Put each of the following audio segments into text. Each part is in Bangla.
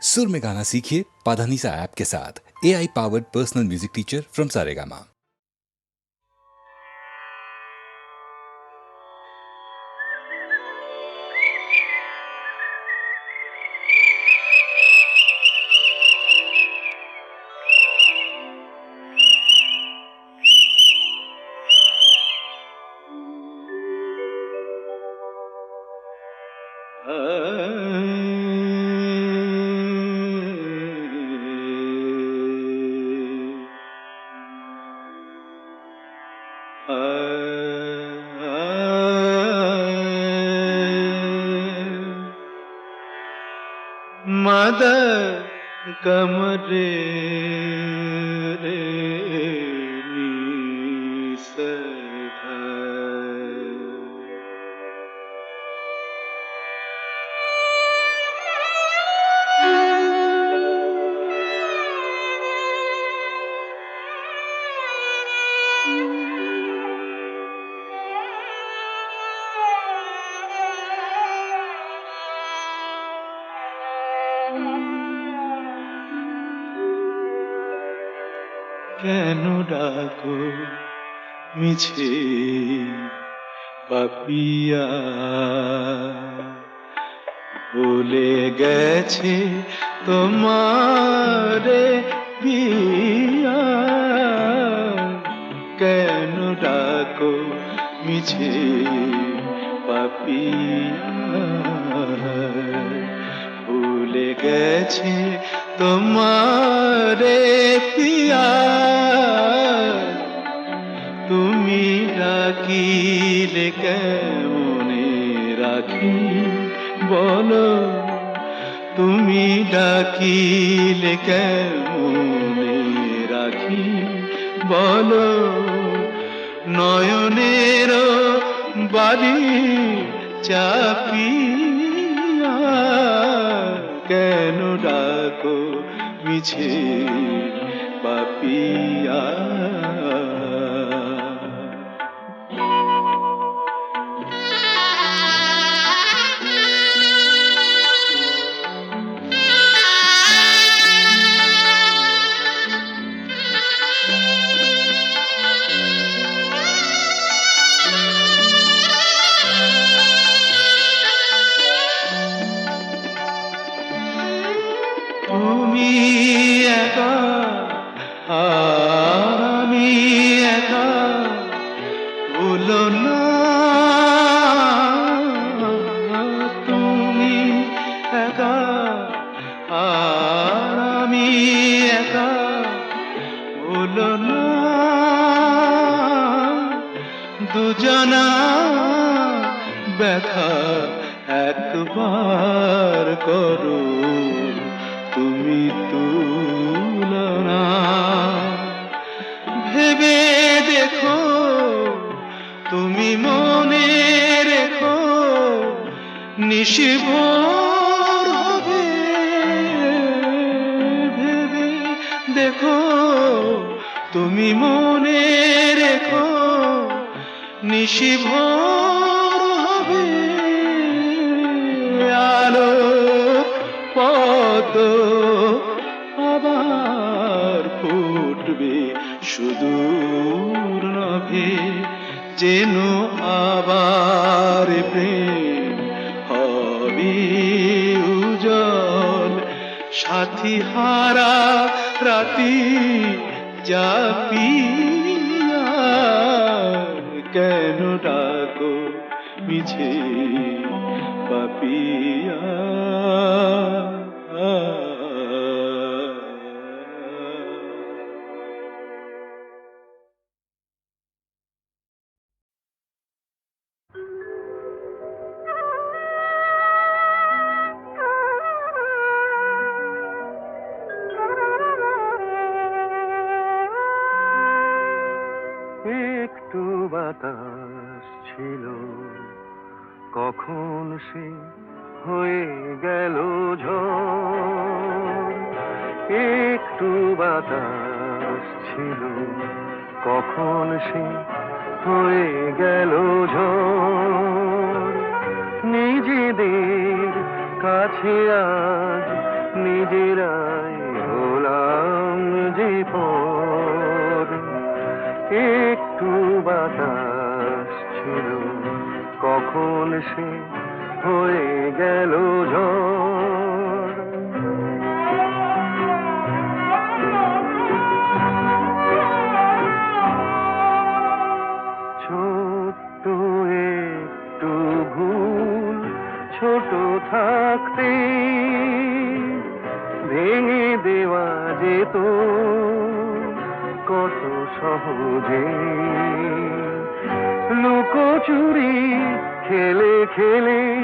सुर में गाना सीखिए पाधानीसा ऐप के साथ। AI powered personal music teacher from Saregama. मद कमरे रे কেন ডাকো মিছে পাপিয়া, ভুলে গেছে তোমারে পিয়া। কেন ডাকো মিছে পাপিয়া, ভুলে গেছে তোমারে পিয়া। তুমি ডাকিলে কেমনে রাখি বলো, তুমি ডাকিলে কেমনে রাখি বলো। নয়নের বাড়ি চাপিয়া, কেন ডাকো মিছে পাপিয়া। তুমি একা আমি একা, ভুলো না। তুমি একা আমি একা, ভুলো না। দুজনা ব্যথা একবার করো তুমি তুলনা। ভেবে দেখো তুমি মনে রেখো, নিশিভোর হবে। ভেবে দেখো তুমি মনে রেখো, নিশিভোর হবে। আলো পদ আবার ফুটবে সুদূর নভে, যেন আবার প্রেম হবে উজ্জ্বল। সাথী হারা রাতি জাপিয়া, কেন ডাকো মিছে পাপিয়া। একটু বাতাস ছিল, কখন সে হয়ে গেল ঝড়। একটু বাতাস ছিল, কখন সে হয়ে গেল ঝড়। নিজেদের কাছে আজ নিজ নিজেরাই হলাম যে পর। একটু বাতাস ছিল, কখন সে হয়ে গেল ঝড়। ছোট্ট একটু ভুল ছোট থাকতে ভেঙে দেওয়া যেত কত সহজে। লুকোচুরি খেলে খেলে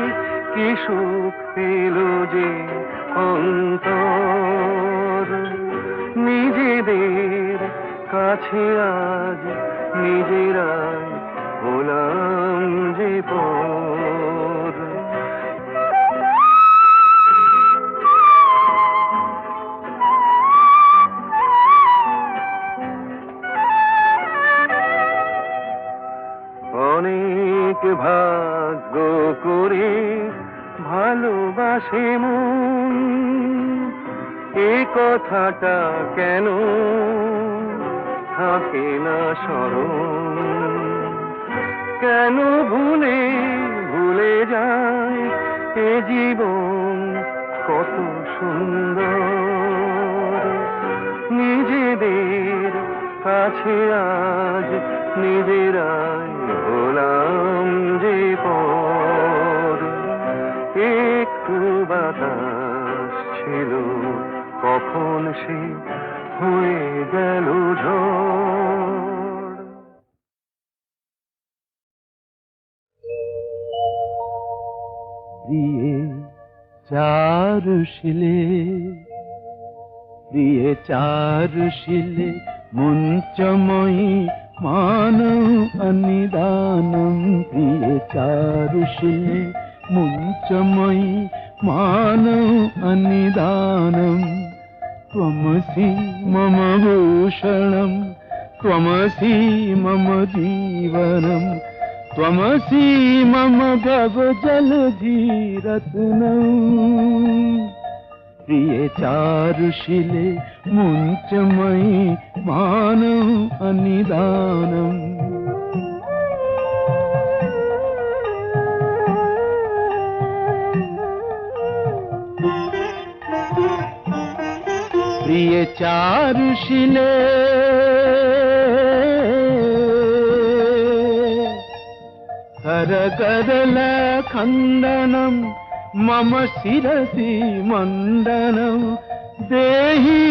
কি সুখ পেল যে অন্তর। নিজেদের কাছে আজ নিজেরাই হলাম যে পর। অনেক ভাগ্য করে ভালোবাসে মন, এ কথাটা কেন থাকে না স্মরণ। কেন ভুলে ভুলে যায় এ জীবন কত সুন্দর। নিজেদের কাছে আজ নিজেরাই হলাম যে পর। একটু বাতাস ছিল, কখন সে হয়ে গেল ঝড়। প্রিয়ে চারুশিলে, প্রিয়ে চাरुशिले मुञ्चमयि मानव अनिदानं। प्रिय चारुशिले मुञ्चमयि मानव अनिदानं। त्वमसि मम भूषणं, त्वमसि मम जीवनं, त्वमसि मम भवजलधिरत्नम्। प्रिय चारुशिले मुञ्चमयि मानव अनिदानम्। प्रिय चारुशिले करकरल खण्डनं मम शिरसि मण्डनं देहि।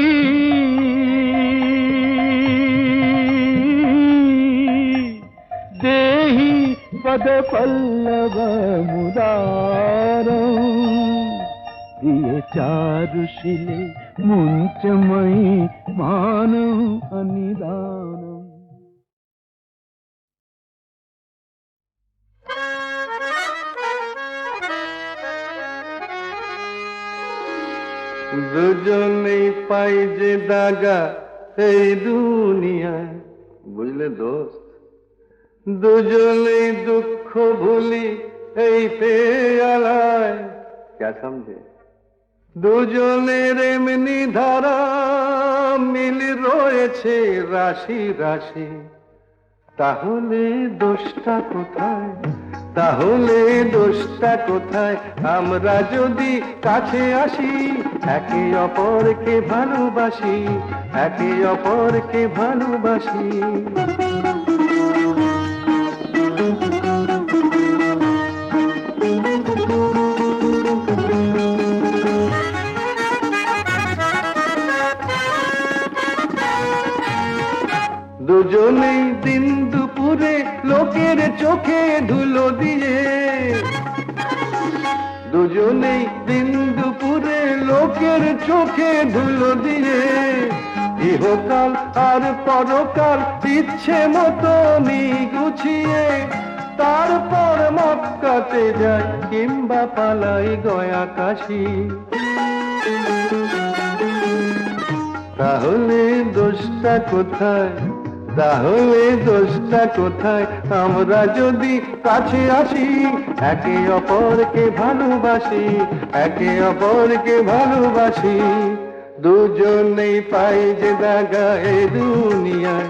देहि पदपल्लवमुदारम्। प्रिय चारुशिले मुञ्चमयि मानव अनिदानम्। দুজনেই পাই যে দাগা এই দুনিয়ায়, বুঝলে দোস্ত। দুজনেই দুঃখ ভুলি এই পেয়ালায়, কে সমঝে। দুজনের এমনি ধারা মিল রয়েছে রাশি রাশি। তাহলে দোষটা কোথায়, তাহলে দোষটা কোথায়? আমরা যদি কাছে আসি, একে অপরকে ভালোবাসি, একে অপরকে ভালোবাসি। দুজনেই দিন দুপুরে লোকের চোখে ধুলো দিয়ে, দুজনেই দিন দুপুরে লোকের চোখে ধুলো দিয়ে, ইহকাল আর পরকাল ইচ্ছে মতো গুছিয়ে, তারপর মক্কাতে যায় কিংবা পালাই গয়া কাশি। তাহলে দোষটা কোথায়, তাহলে দোষটা কোথায় আমরা যদি কাছে আসি, একে অপরকে ভালোবাসি, একে অপরকে ভালোবাসি। দুজনেই পাই যে দাগা এ দুনিয়ায়,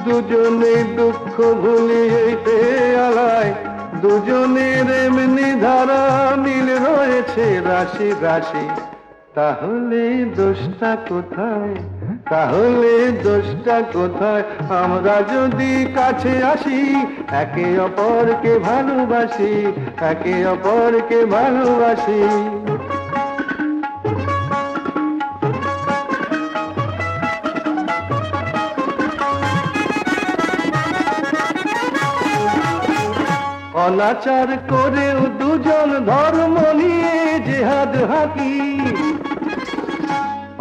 দুজনে দুঃখ ভুলিয়ে আলায়, দুজনের এমনি ধারা মিল রয়েছে রাশি রাশি। তাহলে দোষটা কোথায়, তাহলে দোষটা কোথায় আমরা যদি কাছে আসি, একে অপরকে ভালোবাসি, একে অপরকে ভালোবাসি। অনাচার করেও দুজন ধর্ম নিয়ে জিহাদ হাকি,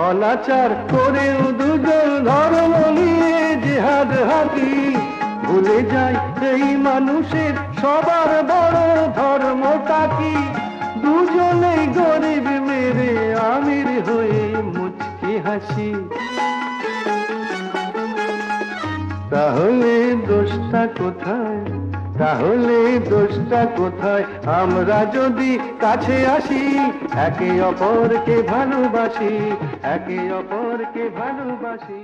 অনাচার করেও দুজন ধর্ম নিয়ে জিহাদ হাকি। ভুলে যায় এই মানুষের সবার বড় ধর্মটা কি, দুজনেই গরিব মেরে আমির হয়ে মুচকি হাসি। তাহলে দোষটা কোথায়, তাহলে দোষটা কোথায় আমরা যদি কাছে আসি, একে অপরকে ভালোবাসি, একে অপরকে ভালোবাসি।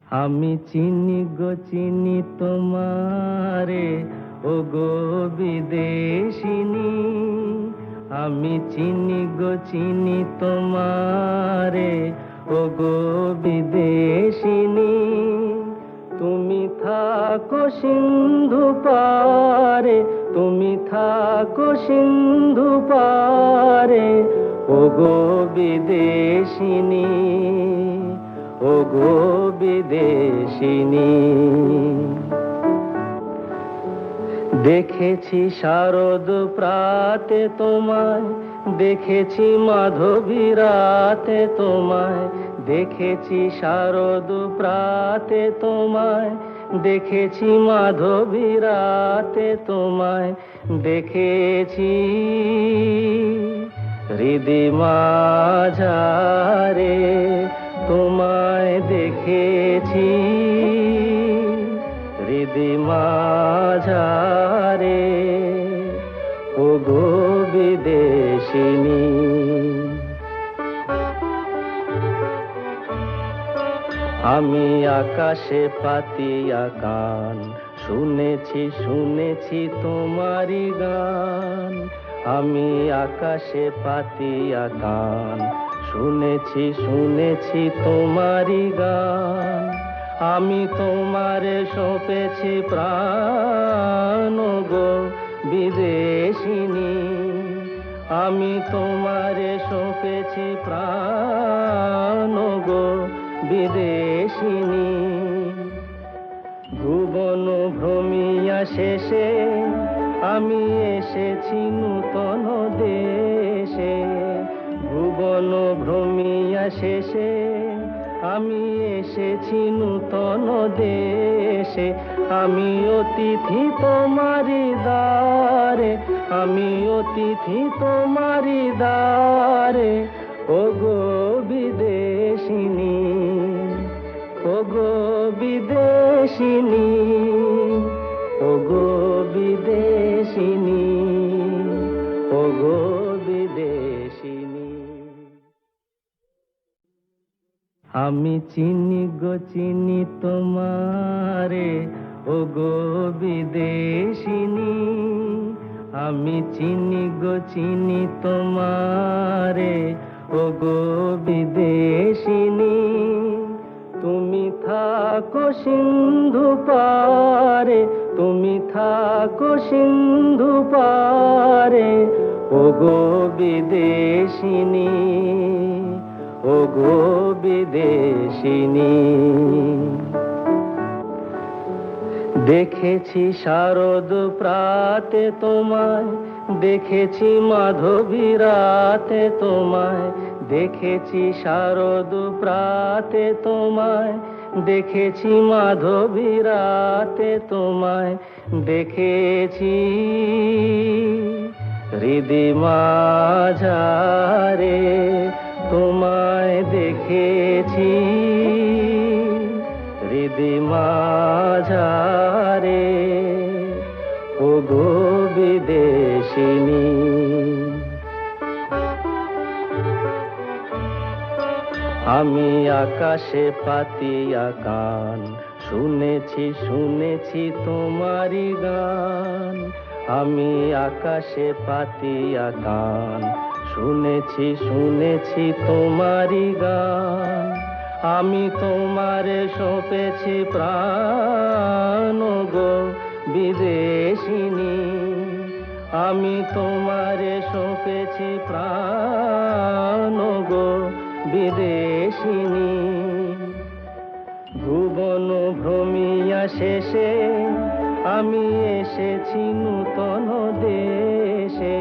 আমি চিনি গো চিনি তোমারে, ও গো বিদেশিনী। আমি চিনি গো চিনি তোমারে, ও গো বিদেশিনী। তুমি থাকো সিন্ধু পারে, তুমি থাকো সিন্ধু পারে, ও গো বিদেশিনী, ও গো বিদেশিনী। দেখেছি শারদ প্রাতে তোমায়, দেখেছি মাধবী রাতে তোমায়, দেখেছি শারদ প্রাতে তোমায়, দেখেছি মাধবী রাতে তোমায়, দেখেছি হৃদি মাঝারে তোমায়, দেখেছি হৃদি মাঝারে, ও গো বিদেশিনী। আমি আকাশে পাতিয়া কান, শুনেছি শুনেছি তোমারি গান। আমি আকাশে পাতিয়া কান, শুনেছি শুনেছি তোমারি গান। আমি তোমারে সঁপেছি প্রাণ, গো বিদেশিনী। আমি তোমারে সঁপেছি প্রাণ, গো বিদেশিনী। ভুবন ভ্রমিয়া শেষে আমি এসেছি নূতন দেশে। ভুবন ভ্রমিয়া শেষে আমি এসেছি নূতন দেশে। আমি অতিথি তোমারি দ্বারে, আমি অতিথি তোমারি দ্বারে, ও গো বিদেশিনী, ও গো বিদেশিনী, ও গো বিদেশিনী, ও গো বিদেশিনী। আমি চিনি গো চিনি তোমারে, ও গো বিদেশিনী। আমি চিনি গো চিনি তোমারে, ও গো বিদেশিনী। তুমি থাকো সিন্ধু পারে, তুমি থাকো সিন্ধু পারে, ও গো বিদেশিনী, ও গো বিদেশিনী। দেখেছি শারদ প্রাতে তোমায়, দেখেছি মাধবী রাতে তোমায়, দেখেছি শারদ প্রাতে তোমায়, দেখেছি মাধবী রাতে তোমায়, দেখেছি হৃদি মাঝারে তোমায়, দেখেছি নদী মাঝারে ও গো বিদেশিনী। আমি আকাশে পাতিয়া কান, শুনেছি শুনেছি তোমারি গান। আমি আকাশে পাতিয়া কান, শুনেছি শুনেছি তোমারি গান। আমি তোমারে সঁপেছি প্রাণ গো বিদেশিনী। আমি তোমারে সঁপেছি প্রাণ গো বিদেশিনী। ভুবন ভ্রমিয়া শেষে আমি এসেছি নূতন দেশে।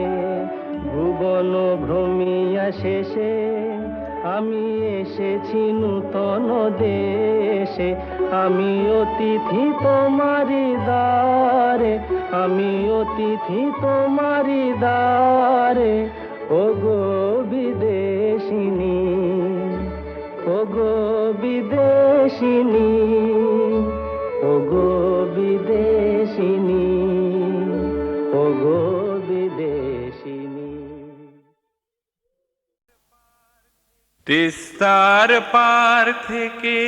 ভুবন ভ্রমিয়া শেষে আমি এসেছি নূতন দেশে। আমি অতিথি তোমারি দ্বারে, আমি অতিথি তোমারি দ্বারে ও গো বিদেশিনী, ও গো বিদেশিনী, ও গো বিদেশিনী, ও গো বিদেশিনী। তিস্তার পার থেকে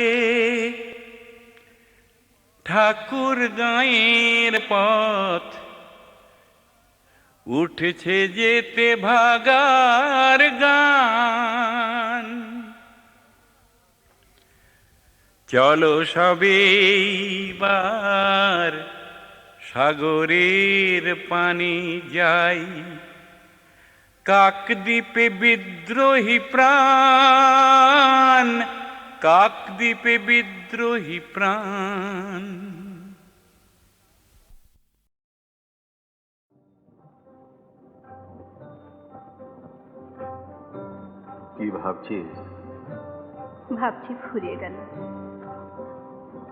ঠাকুর গাঁয়ের পথ উঠছে যেতে ভাগার গান। চলো সবেবার সাগরের পানি যাই, কাকদ্বীপে বিদ্রোহী প্রাণ, কাকদ্বীপে বিদ্রোহী প্রাণ। কি ভাবছিস? ভাবছি ফুরিয়ে গেল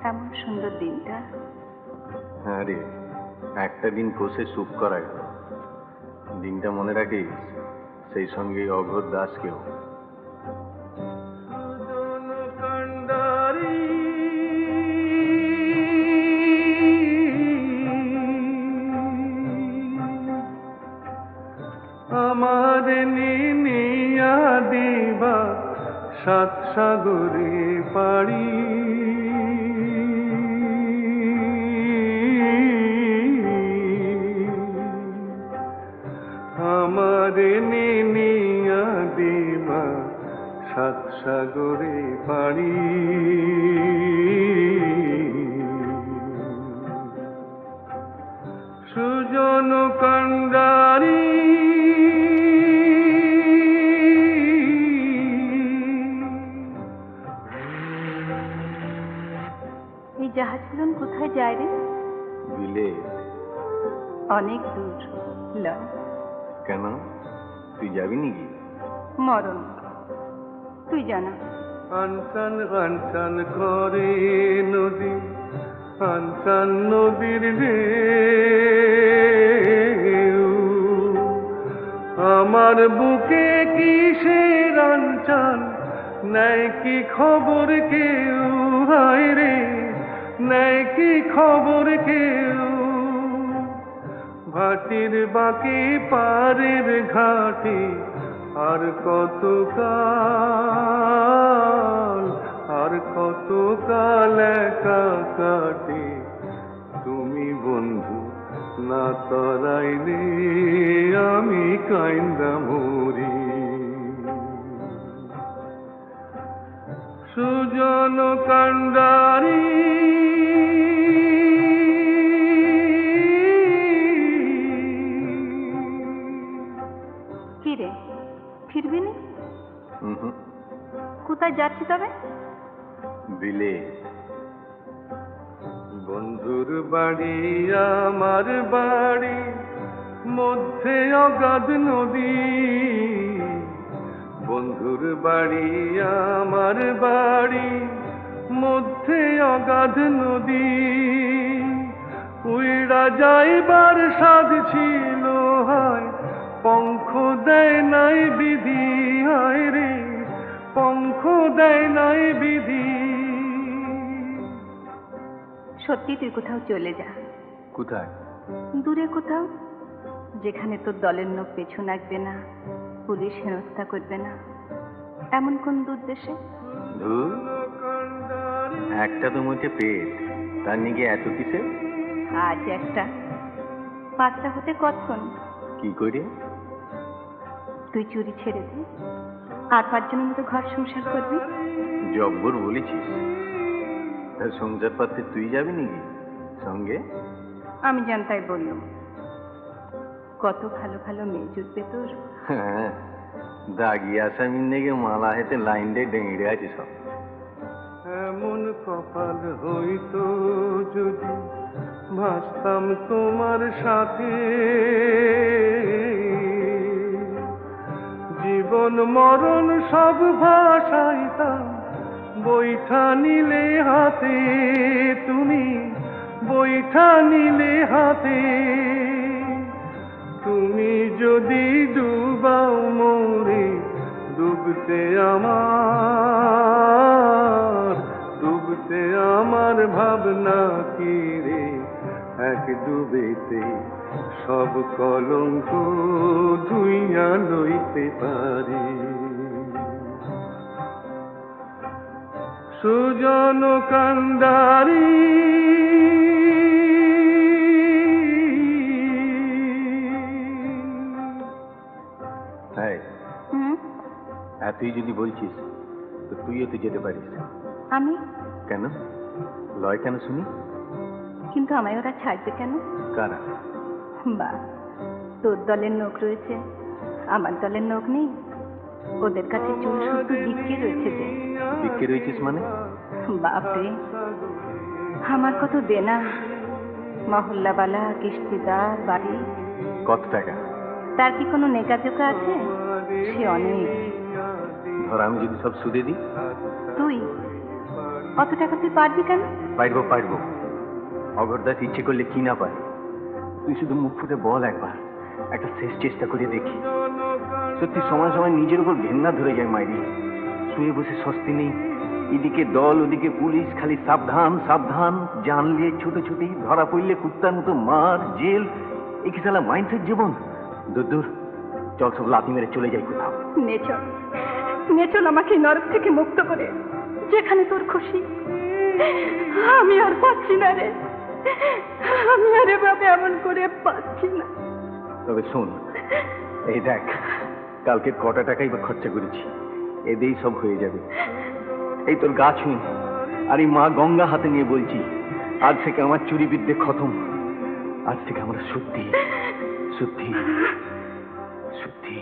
এমন সুন্দর দিনটা। হ্যাঁ রে, একটা দিন বসে চুপ করা গেল। দিনটা মনে রাখিস, সেই সঙ্গে অঘোর দাসকেও। আমার নিনিয়া দিবা সাত সাগরে পাড়ি। আমার নিনিয়া দিবা সাত সাগরে পাড়ি। সুজন কান্ডারি এই জাহাজগুলো কোথায় যায় রে? বিলে। অনেক দূর লয়। কেন, তুই যাবি নাকি? মরণ তুই জানা। আনসান আনসান করে নদী, আনসান নদীর ঢেউ। আমার বুকে কিসের আনচান, নাই কি খবর কেউ? হায় রে, নাই কি খবর কেউ? ভাটির বাকি পারের ঘাটে আর কত কাল, আর কত কাল একা কাটে। তুমি বন্ধু না তরাইলে আমি কাইন্দা মরি। সুজন কান্ডারি কি রে, ফিরবি না? কোথায় যাচ্ছি তবে? বিলে। বন্ধুর বাড়ি আমার বাড়ি, মধ্যে অগাধ নদী। বন্ধুর বাড়ি আমার বাড়ি, মধ্যে অগাধ নদী। উইড়া যাইবার সাধ ছিল হায়, পঙ্খ দেয় নাই বিধি। হায় রে, পঙ্খ দেয় নাই বিধি। সত্যি তুই কোথাও চলে যা, কোথায়? দূরে কোথাও, যেখানে তোর দলের লোক পেছু লাগবে না, পুলিশ হেনস্থা করবে না। এমন কোন দূর দেশে? ধুর, একটা তো মুখে পেট, তার নিয়ে এত কিসে? আজ একটা, 5টা হতে কতক্ষণ? কি করে? তুই চুরি ছেড়ে দে, আর 5 জনের মতো ঘর সংসার করবি। জব্বর বলেছিস। তার সংসার পাতে তুই যাবি নাকি সঙ্গে? আমি জানতাই বললুম, কত ভালো ভালো মেয়ে জুটবে তোর। হ্যাঁ, দাগি আসামির নেগে মালা হেতে লাইন দিয়ে ডেঙড়ে আছে সব। এমন কপাল হইতো যদি ভাসতাম তোমার সাথে, জীবন মরণ সব ভাসাইতাম বৈঠা নিলে হাতে, তুমি বৈঠা নিলে হাতে। তুমি যদি ডুবাও মোরে, ডুবতে আমার ভাবনা কি রে, এক ডুবেতে সব কলঙ্ক ধুইয়া লইতে পারি। সুজন কান্ডারি তুই যদি বলছিস তো তুইও তো যেতে পারিস। আমি কেন? লয় কেন শুনি? কিন্তু আমায় ওরা ছাড়বে কেন? কারা? বা, তোর দলের লোক রয়েছে, আমার দলের লোক নেই। ওদের কাছে চুল শুদ্ধ বিক্রি রয়েছে। যে বিক্রি রয়েছিস মানে? বাপরে, আমার কত দেনা, মহল্লাবালা, কিস্তিদার, বাড়ি। কত টাকা? তার কি কোনো নেকাজোকা আছে? সে অনেক। ধর আমি যদি সব সুদে দিই? তুই অত টাকা তুই পারবি কেন? পারবো। অগরদাস ইচ্ছে করলে কি না পারে। তুই শুধু মুখ ফুটে বল একবার, একটা শেষ চেষ্টা করে দেখি। সত্যি সময় সময় নিজের উপর ঘেন্না ধরে যায় মাইরি। শুয়ে বসে স্বস্তি নেই, এদিকে দল ওদিকে পুলিশ, খালি সাবধান সাবধান, জানলে ছুটোছুটি, ধরা পড়লে কুত্তার মতো মার, জেল। এ কি সালা মাইন্ডসেট জীবন? দূর, চল সব লাথি মেরে চলে যাই কোথাও। নেচল আমাকে নরক থেকে মুক্ত করে, যেখানে তোর খুশি। আমি আর পাচ্ছি না রে, আমি আর এভাবে এমন করে পাচ্ছি না। তবে শোন, এই দেখ, কালকে কটা টাকাই বা খরচা করেছি, এতেই সব হয়ে যাবে। এই তোর গা ছুঁই, আর এই মা গঙ্গা হাতে নিয়ে বলছি, আজ থেকে আমার চুরি বিদ্যে খতম। আজ থেকে আমরা শুদ্ধি শুদ্ধি শুদ্ধি।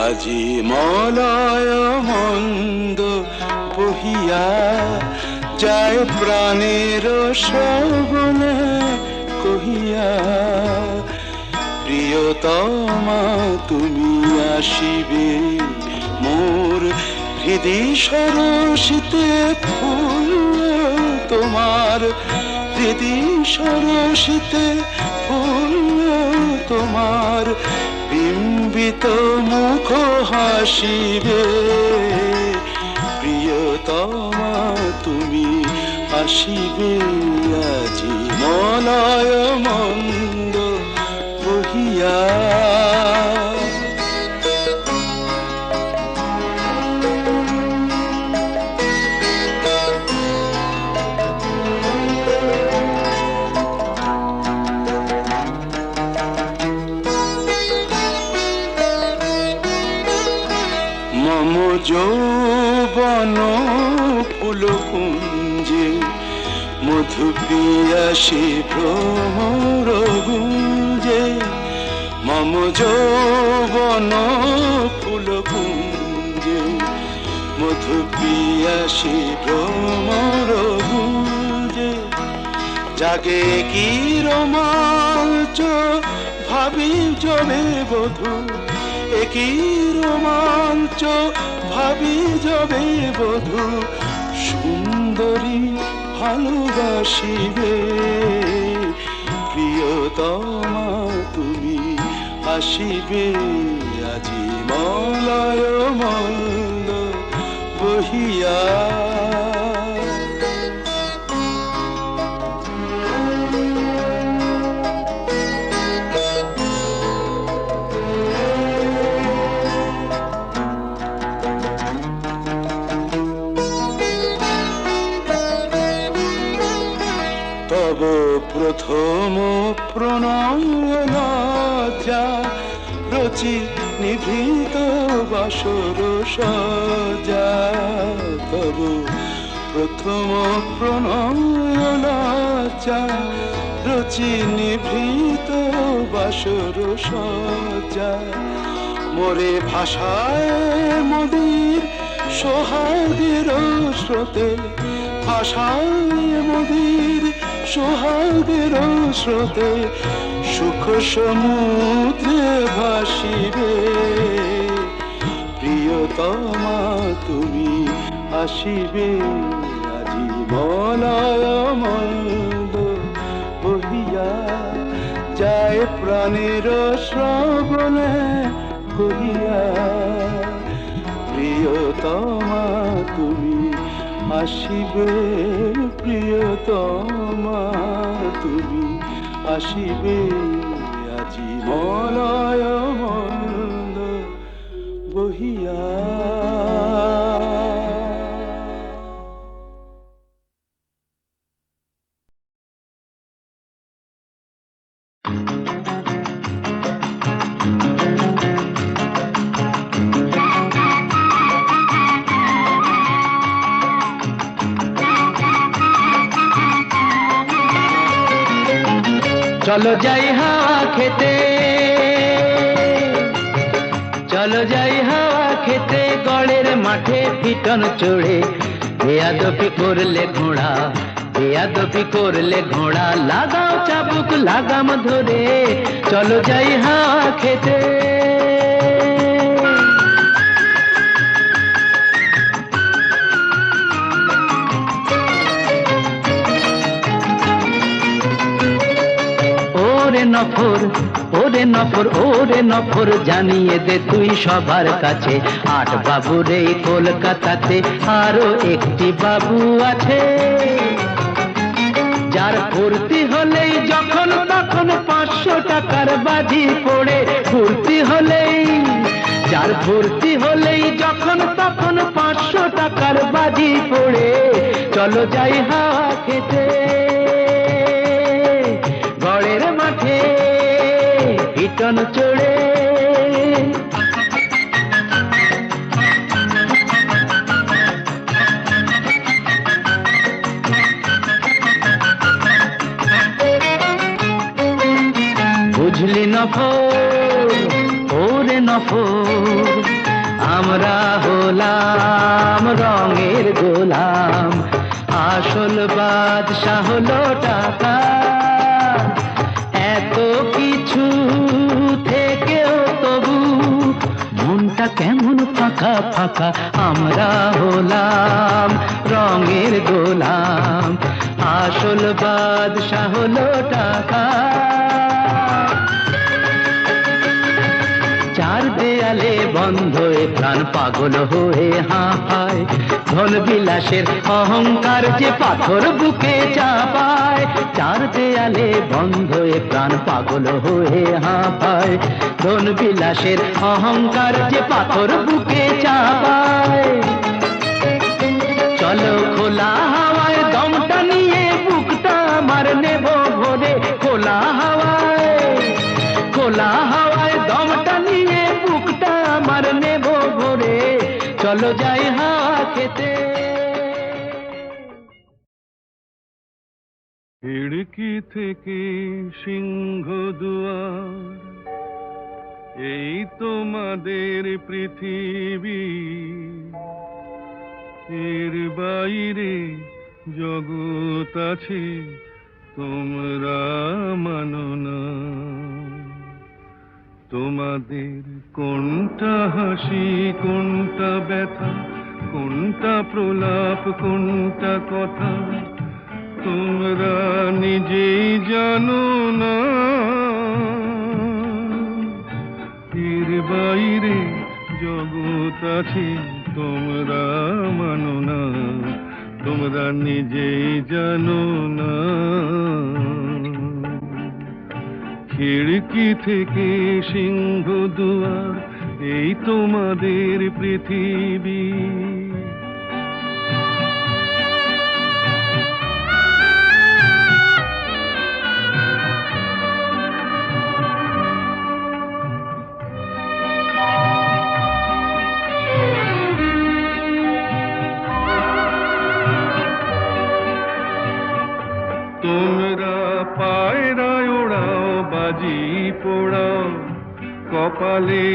আজি মলয় মন্দ বহিয়া যায় প্রাণের শ্রবণে কহিয়া, প্রিয়তমা তুমি আসিবে মোর হৃদয় সরসিতে ফুল তোমার, হৃদয় সরসিতে ফুল তোমার, বিম্বিত মুখ হাসিবে, প্রিয়তমা তুমি আসিবে আজি মলয় মন্দ বহিয়া। মম যৌবন ফুল কুঞ্জে মধু পিয়াসী ভ্রমর গুঞ্জে, মম যৌবন ফুল কুঞ্জে মধু পিয়াসী ভ্রমর গুঞ্জে জাগে কি রোমাঞ্চ ভাবি জবে বধূ একই রোমাঞ্চ ভাবি জবে বধূ সুন্দরী ভালোবাসিবে প্রিয়তমা তুমি আসিবে আজি মলয় মন্দ বহিয়া তব প্রথম প্রণয়নাচা রচি নিভৃত বাসর সজা তব প্রথম প্রণয়নাচা রচি নিভৃত বাসর সজা মোরে ভাষায় মোদের সোহাগের স্রোতে ভাষায় মোদের সোহাগের স্রোতে সুখ সমুদ্রে ভাসিবে প্রিয়তমা তুমি আসিবে আজি মলয় মন্দ বহিয়া যায় প্রাণের শ্রবণে কহিয়া প্রিয়তমা তুমি আসিবে প্রিয়তমা তুমি আসিবে আজি মলয় মন্দ বহিয়া চলো যাই হাওয়া খেতে, চলো যাই হাওয়া খেতে, গড়ের মাঠে পিটন চড়ে বেয়াদবি করলে ঘোড়া, বেয়াদবি করলে ঘোড়া, লাগাও চাবুক লাগাম ধরে, চলো যাই হাওয়া খেতে। নফর ওরে নফর ওরে নফর জানিয়ে দে তুই সবার কাছে, 8 বাবুর এই কলকাতাতে আরো একটি বাবু আছে, যার ফুর্তি হলেই যখন তখন 500 টাকার বাজি পড়ে, ফুর্তি হলেই যার ফুর্তি হলেই যখন তখন 500 টাকার বাজি পড়ে, চলো যাই হাওয়া খেতে। গড়ের মাঠে পিটন চড়ে বুঝলি নফর ওরে নফর, আমরা হলাম রঙের গোলাম, আসল বাদশা হলো টাকা, এত কিছু থেকেও তবু মনটা কেমন ফাঁকা ফাঁকা, আমরা হলাম রঙের গোলাম, আসল বাদশা হলো টাকা। চার দেয়ালে বন্ধ এ প্রাণ পাগল হয়ে হাঁপায়, ধন বিলাসের অহংকার যে পাথর বুকে চাপায়, চার দেয়ালে বন্ধ এ প্রাণ পাগল হয়ে হাঁপায়, ধন বিলাসের অহংকার যে পাথর বুকে চাপায়। চলো খোলা হাওয়ায় দমটা নিয়ে বুকটা আমার নেব ভরে, খোলা হাওয়ায় খোলা হাওয়ায় দমটা নিয়ে বুকটা আমার নেব ভরে, চলো যাই হাওয়া খেতে। খিড়কি থেকে সিংহ দুয়ার, এই তোমাদের পৃথিবী, এর বাইরে জগৎ আছে তোমরা মানো না। তোমাদের কোনটা হাসি কোনটা ব্যথা, কোনটা প্রলাপ কোনটা কথা, তোমরা নিজেই জানো না। এর বাইরে জগৎ আছে তোমরা মানো না, তোমরা নিজেই জানো না। খিড়কি থেকে সিংহ দুয়ার এই তোমাদের পৃথিবী। তোমরা পায়রায় ওড়াও বাজি পোড়াও, কপালে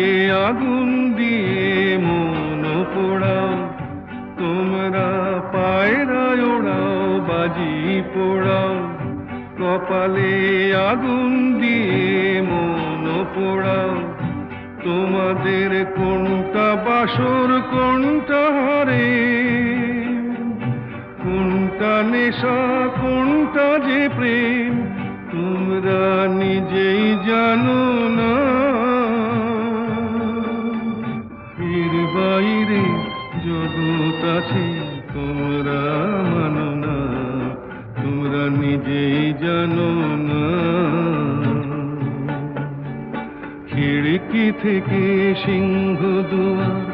আগুন দিয়ে মন পোড়াও। তোমরা পায়রায় ওড়াও বাজি পোড়াও, কপালে আগুন দিয়ে মন পোড়াও। তোমাদের কোনটা বাসর কোনটা হারে, কোনটা নেশা কোনটা যে প্রেম, তোমরা নিজেই জানো না। এর বাইরে জগৎ আছে তোমরা মানো না, তোমরা নিজেই জানো না। খিড়কি থেকে সিংহ দুয়ার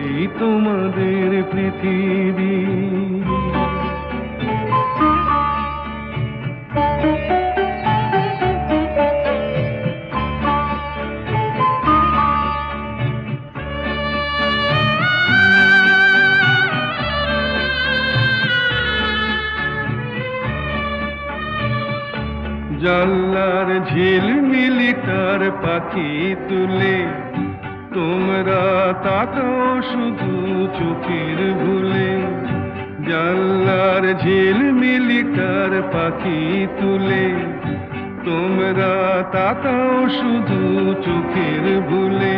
এই তোমাদের পৃথিবী। জানলার ঝিলমিলি তার পাখি তুলে, তোমরা তাকাও শুধু চোখের ভুলে। জানলার ঝিলমিলি তার পাখি তুলে, তোমরা তাকাও শুধু চোখের ভুলে।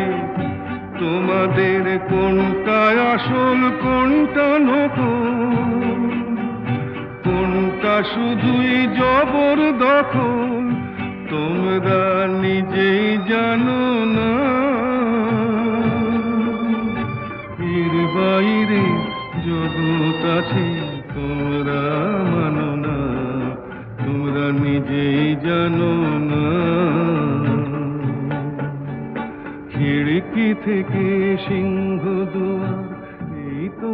তোমাদের কোনটা আসল কোনটা নকল, কোনটা শুধুই জবরদখল, তোমরা নিজেই জানো না। এর বাইরে জগৎ আছে তোমরা মানো না, তোমরা নিজেই জানো না। খিড়কি থেকে সিংহ দুয়ার এই তো